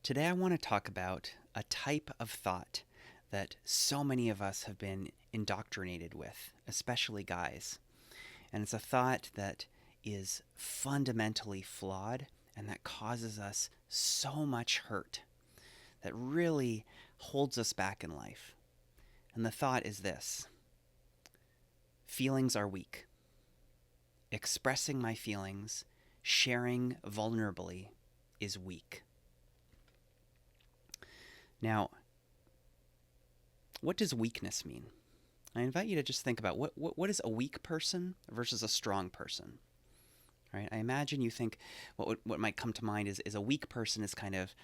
Today, I want to talk about a type of thought that so many of us have been indoctrinated with, especially guys. And it's a thought that is fundamentally flawed and that causes us so much hurt, that really holds us back in life. And the thought is this: feelings are weak. Expressing my feelings, sharing vulnerably, is weak. Now, what does weakness mean? I invite you to just think about what is a weak person versus a strong person, right? I imagine you think what might come to mind is a weak person is kind of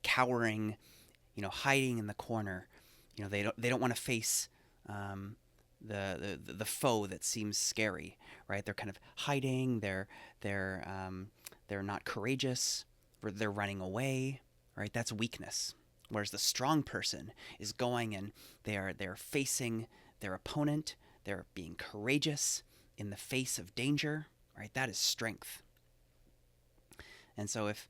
cowering, hiding in the corner. They don't want to face the foe that seems scary, right? They're kind of hiding. They're not courageous. They're running away, right? That's weakness. Whereas the strong person is going and they're facing their opponent. They're being courageous in the face of danger, right? That is strength. And so if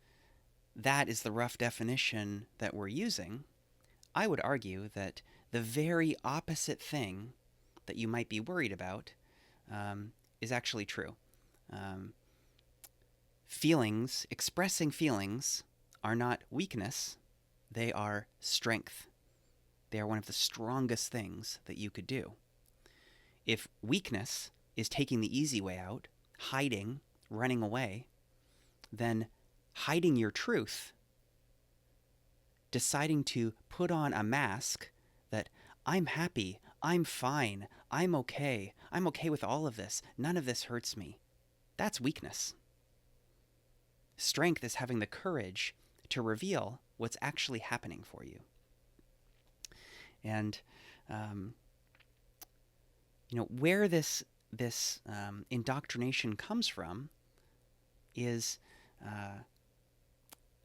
that is the rough definition that we're using, I would argue that the very opposite thing that you might be worried about is actually true. Um, expressing feelings, are not weakness, they are strength. They are one of the strongest things that you could do. If weakness is taking the easy way out, hiding, running away, then hiding your truth, deciding to put on a mask that I'm happy, I'm fine, I'm okay with all of this, none of this hurts me, that's weakness. Strength is having the courage to reveal what's actually happening for you. And um, where this indoctrination comes from is,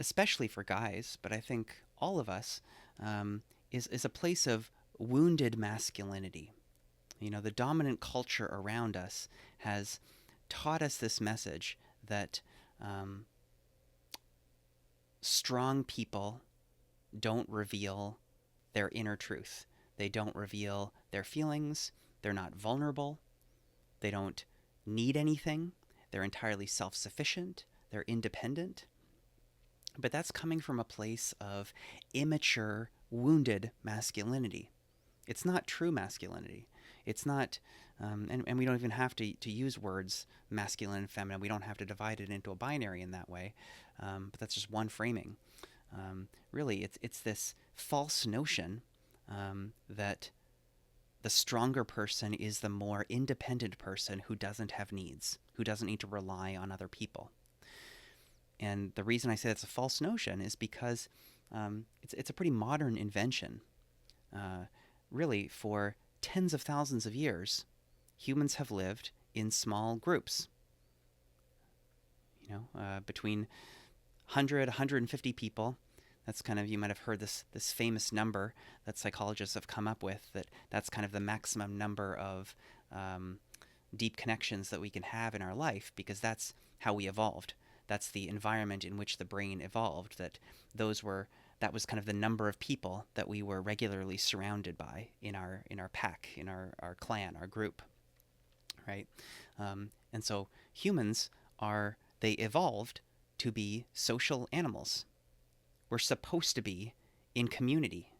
especially for guys, but I think all of us, is a place of wounded masculinity. The dominant culture around us has taught us this message that strong people don't reveal their inner truth. They don't reveal their feelings. They're not vulnerable. They don't need anything. They're entirely self sufficient. They're independent. But that's coming from a place of immature, wounded masculinity. It's not true masculinity. It's not, and we don't even have to use words masculine and feminine. We don't have to divide it into a binary in that way. But that's just one framing. Really, it's this false notion that the stronger person is the more independent person who doesn't have needs, who doesn't need to rely on other people. And the reason I say it's a false notion is because it's a pretty modern invention. Really, for tens of thousands of years, humans have lived in small groups. Between 100, 150 people. That's kind of, you might have heard this famous number that psychologists have come up with, that's kind of the maximum number of deep connections that we can have in our life, because that's how we evolved. That's the environment in which the brain evolved. That was kind of the number of people that we were regularly surrounded by in our pack, in our clan, our group, right? And so humans they evolved to be social animals. We're supposed to be in community.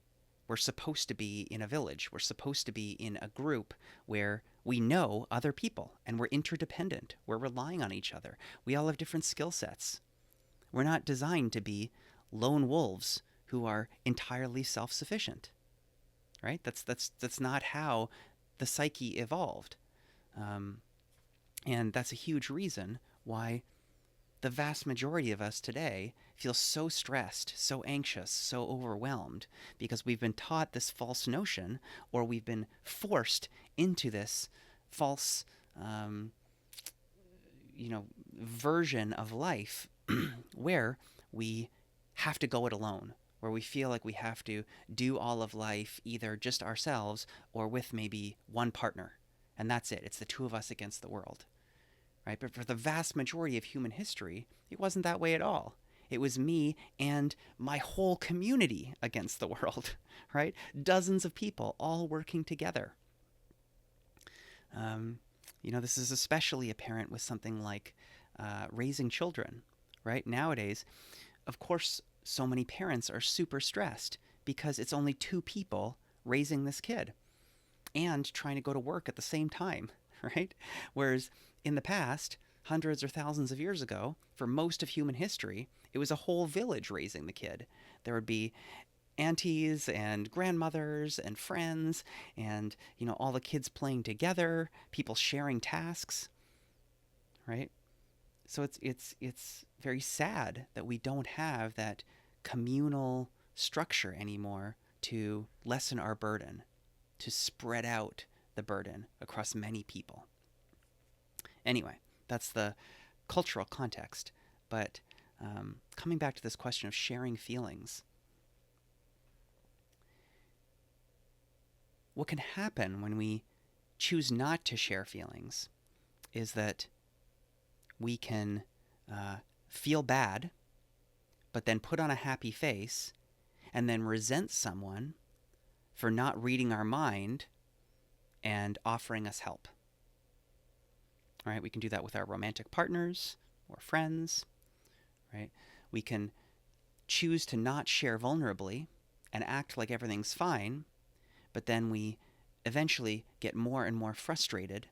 We're supposed to be in a village. We're supposed to be in a group where we know other people and we're interdependent. We're relying on each other. We all have different skill sets. We're not designed to be lone wolves who are entirely self-sufficient, right? That's not how the psyche evolved. And that's a huge reason why the vast majority of us today feel so stressed, so anxious, so overwhelmed, because we've been taught this false notion, or we've been forced into this false, version of life where we have to go it alone, where we feel like we have to do all of life either just ourselves or with maybe one partner. And that's it. It's the two of us against the world. Right? But for the vast majority of human history, it wasn't that way at all. It was me and my whole community against the world, right? Dozens of people all working together. Um, this is especially apparent with something like raising children, right? Nowadays, of course, so many parents are super stressed because it's only two people raising this kid and trying to go to work at the same time, right? Whereas in the past, hundreds or thousands of years ago, for most of human history, it was a whole village raising the kid. There would be aunties and grandmothers and friends and all the kids playing together, people sharing tasks, right? So it's very sad that we don't have that communal structure anymore to lessen our burden, to spread out the burden across many people. Anyway, that's the cultural context. But coming back to this question of sharing feelings, what can happen when we choose not to share feelings is that we can feel bad, but then put on a happy face and then resent someone for not reading our mind and offering us help. All right, we can do that with our romantic partners or friends, right? We can choose to not share vulnerably and act like everything's fine, but then we eventually get more and more frustrated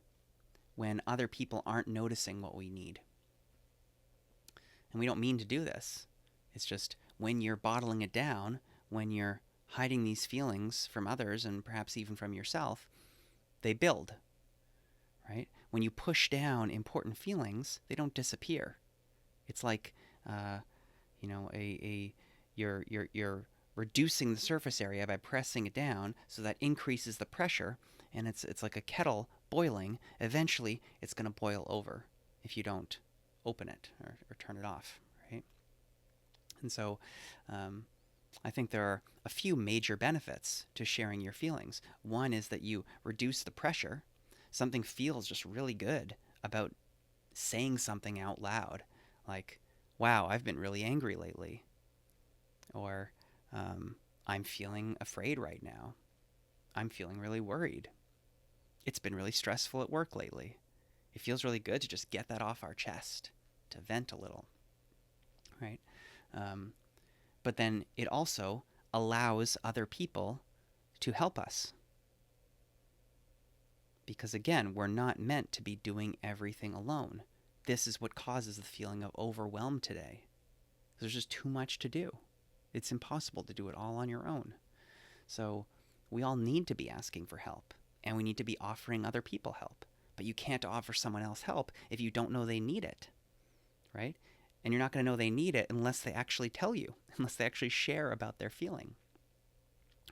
when other people aren't noticing what we need. And we don't mean to do this. It's just when you're bottling it down, when you're hiding these feelings from others and perhaps even from yourself, they build, right? When you push down important feelings, they don't disappear. It's like, you're reducing the surface area by pressing it down, so that increases the pressure, and it's like a kettle boiling. Eventually, it's going to boil over if you don't open it or turn it off, right? And so, I think there are a few major benefits to sharing your feelings. One is that you reduce the pressure. Something feels just really good about saying something out loud, like, wow, I've been really angry lately. Or, I'm feeling afraid right now. I'm feeling really worried. It's been really stressful at work lately. It feels really good to just get that off our chest, to vent a little, right? Um, but then it also allows other people to help us. Because again, we're not meant to be doing everything alone. This is what causes the feeling of overwhelm today. There's just too much to do. It's impossible to do it all on your own. So we all need to be asking for help, and we need to be offering other people help. But you can't offer someone else help if you don't know they need it, right? And you're not going to know they need it unless they actually tell you, unless they actually share about their feeling,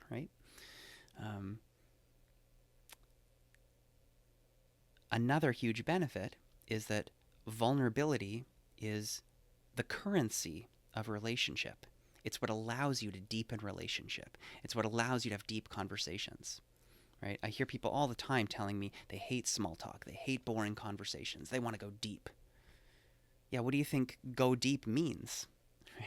right? Another huge benefit is that vulnerability is the currency of relationship. It's what allows you to deepen relationship. It's what allows you to have deep conversations, right? I hear people all the time telling me they hate small talk. They hate boring conversations. They want to go deep. Yeah, what do you think go deep means,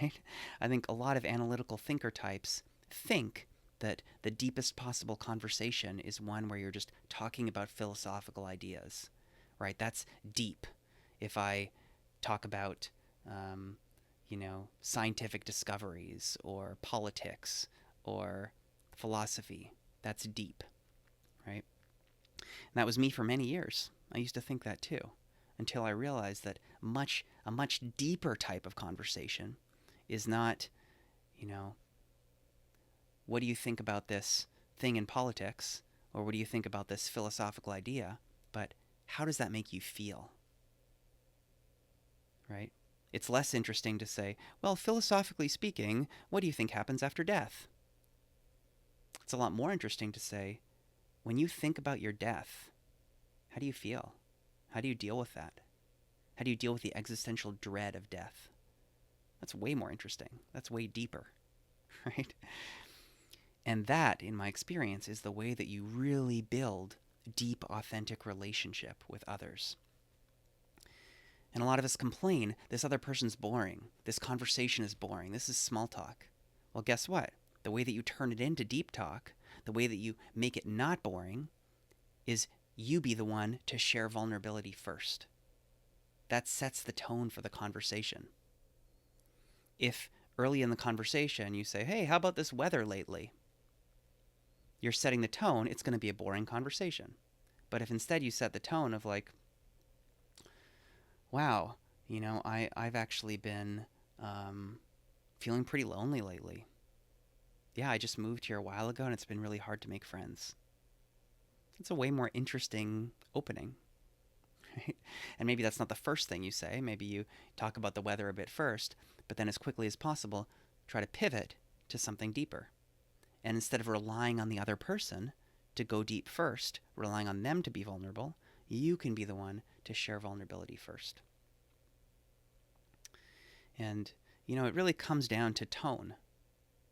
right? I think a lot of analytical thinker types think that the deepest possible conversation is one where you're just talking about philosophical ideas, right? That's deep. If I talk about, scientific discoveries or politics or philosophy, that's deep, right? And that was me for many years. I used to think that too, until I realized that a much deeper type of conversation is not, what do you think about this thing in politics, or what do you think about this philosophical idea, but how does that make you feel, right? It's less interesting to say, well, philosophically speaking, what do you think happens after death? It's a lot more interesting to say, when you think about your death, how do you feel? How do you deal with that? How do you deal with the existential dread of death? That's way more interesting. That's way deeper, right? And that, in my experience, is the way that you really build deep, authentic relationship with others. And a lot of us complain, this other person's boring. This conversation is boring. This is small talk. Well, guess what? The way that you turn it into deep talk, the way that you make it not boring, is you be the one to share vulnerability first. That sets the tone for the conversation. If early in the conversation you say, hey, how about this weather lately? You're setting the tone, it's going to be a boring conversation. But if instead you set the tone of like, wow, I've actually been feeling pretty lonely lately. Yeah, I just moved here a while ago and it's been really hard to make friends. It's a way more interesting opening. Right? And maybe that's not the first thing you say. Maybe you talk about the weather a bit first, but then as quickly as possible, try to pivot to something deeper. And instead of relying on the other person to go deep first, relying on them to be vulnerable, you can be the one to share vulnerability first. And, it really comes down to tone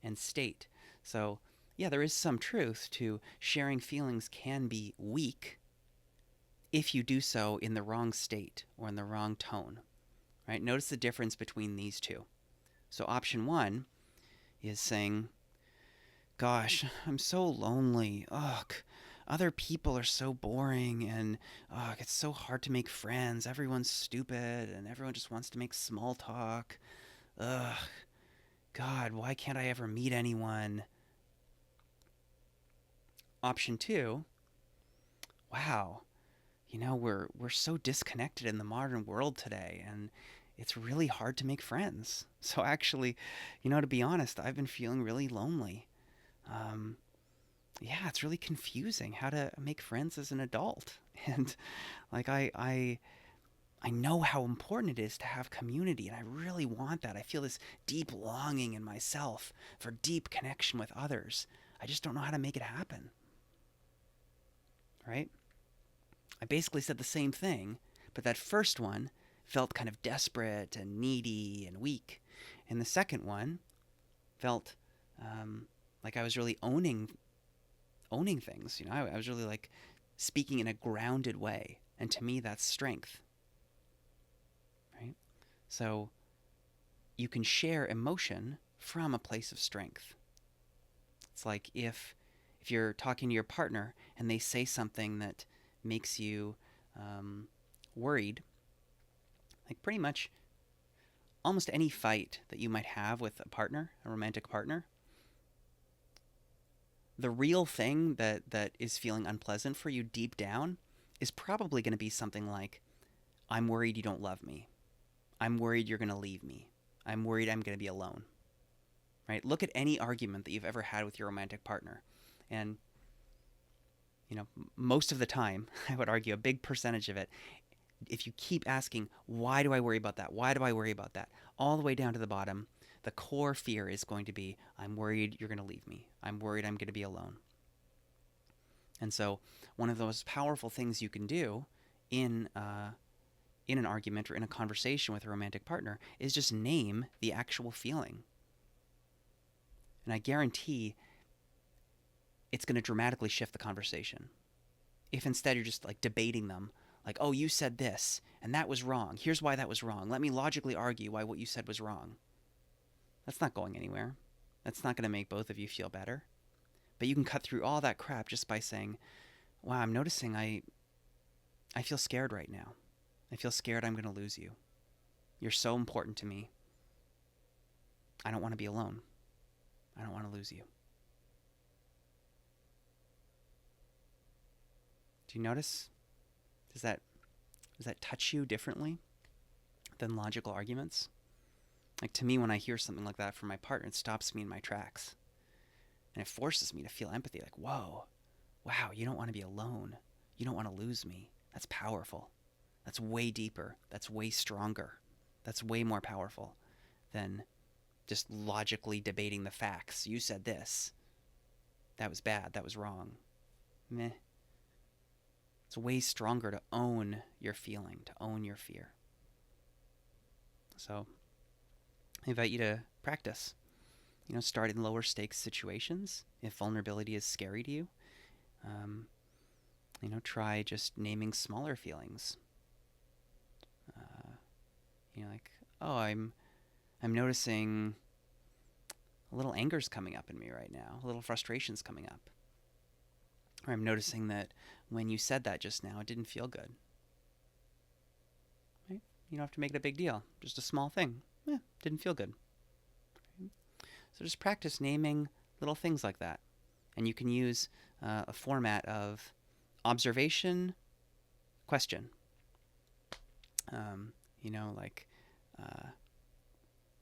and state. So, yeah, there is some truth to sharing feelings can be weak if you do so in the wrong state or in the wrong tone, right? Notice the difference between these two. So option one is saying, gosh, I'm so lonely. Ugh, other people are so boring and it's so hard to make friends. Everyone's stupid and everyone just wants to make small talk. Ugh, God, why can't I ever meet anyone? Option two, wow, we're so disconnected in the modern world today, and it's really hard to make friends. So actually, to be honest, I've been feeling really lonely. Um, yeah, it's really confusing how to make friends as an adult, and like I know how important it is to have community, and I really want that. I feel this deep longing in myself for deep connection with others. I just don't know how to make it happen, right? I basically said the same thing, but that first one felt kind of desperate and needy and weak. And the second one felt like I was really owning things. I was really like speaking in a grounded way. And to me, that's strength, right? So you can share emotion from a place of strength. It's like if you're talking to your partner and they say something that makes you worried, like pretty much almost any fight that you might have with a partner, a romantic partner, the real thing that is feeling unpleasant for you deep down is probably going to be something like, I'm worried you don't love me. I'm worried you're going to leave me. I'm worried I'm going to be alone. Right? Look at any argument that you've ever had with your romantic partner. And, most of the time, I would argue a big percentage of it, if you keep asking, why do I worry about that? Why do I worry about that? All the way down to the bottom, the core fear is going to be, I'm worried you're going to leave me. I'm worried I'm going to be alone. And so one of those powerful things you can do in an argument or in a conversation with a romantic partner is just name the actual feeling. And I guarantee it's going to dramatically shift the conversation. If instead you're just like debating them, like, oh, you said this, and that was wrong. Here's why that was wrong. Let me logically argue why what you said was wrong. That's not going anywhere. That's not going to make both of you feel better. But you can cut through all that crap just by saying, wow, I'm noticing I feel scared right now. I feel scared I'm going to lose you. You're so important to me. I don't want to be alone. I don't want to lose you. Do you notice? Does that touch you differently than logical arguments? Like to me, when I hear something like that from my partner, it stops me in my tracks. And it forces me to feel empathy. Like, whoa, wow, you don't want to be alone. You don't want to lose me. That's powerful. That's way deeper. That's way stronger. That's way more powerful than just logically debating the facts. You said this. That was bad. That was wrong. Meh. It's way stronger to own your feeling, to own your fear. So I invite you to practice. Start in lower stakes situations. If vulnerability is scary to you, try just naming smaller feelings. Like, oh, I'm noticing a little anger's coming up in me right now, a little frustration's coming up. Or I'm noticing that when you said that just now, it didn't feel good. Right? You don't have to make it a big deal. Just a small thing. Yeah, didn't feel good. Right? So just practice naming little things like that. And you can use a format of observation, question. Um, like,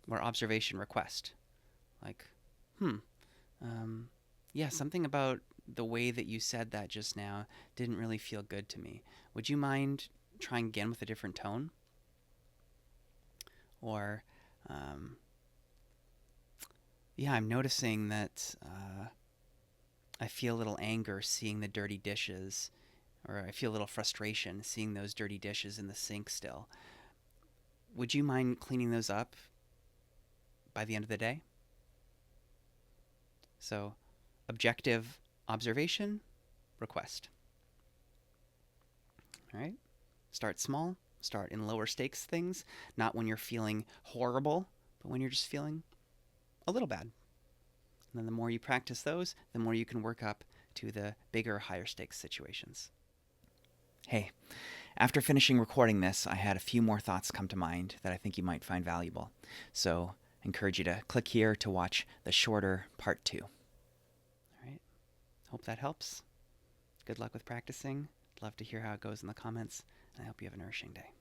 or observation request. Like, hmm, yeah, something about the way that you said that just now didn't really feel good to me. Would you mind trying again with a different tone? Or, um, yeah, I'm noticing that I feel a little anger seeing the dirty dishes, or I feel a little frustration seeing those dirty dishes in the sink still. Would you mind cleaning those up by the end of the day? So, objective observation, request. All right? Start small, start in lower stakes things, not when you're feeling horrible, but when you're just feeling a little bad. And then the more you practice those, the more you can work up to the bigger, higher stakes situations. Hey, after finishing recording this, I had a few more thoughts come to mind that I think you might find valuable. So I encourage you to click here to watch the shorter part 2. All right. Hope that helps. Good luck with practicing. Love to hear how it goes in the comments, and I hope you have a nourishing day.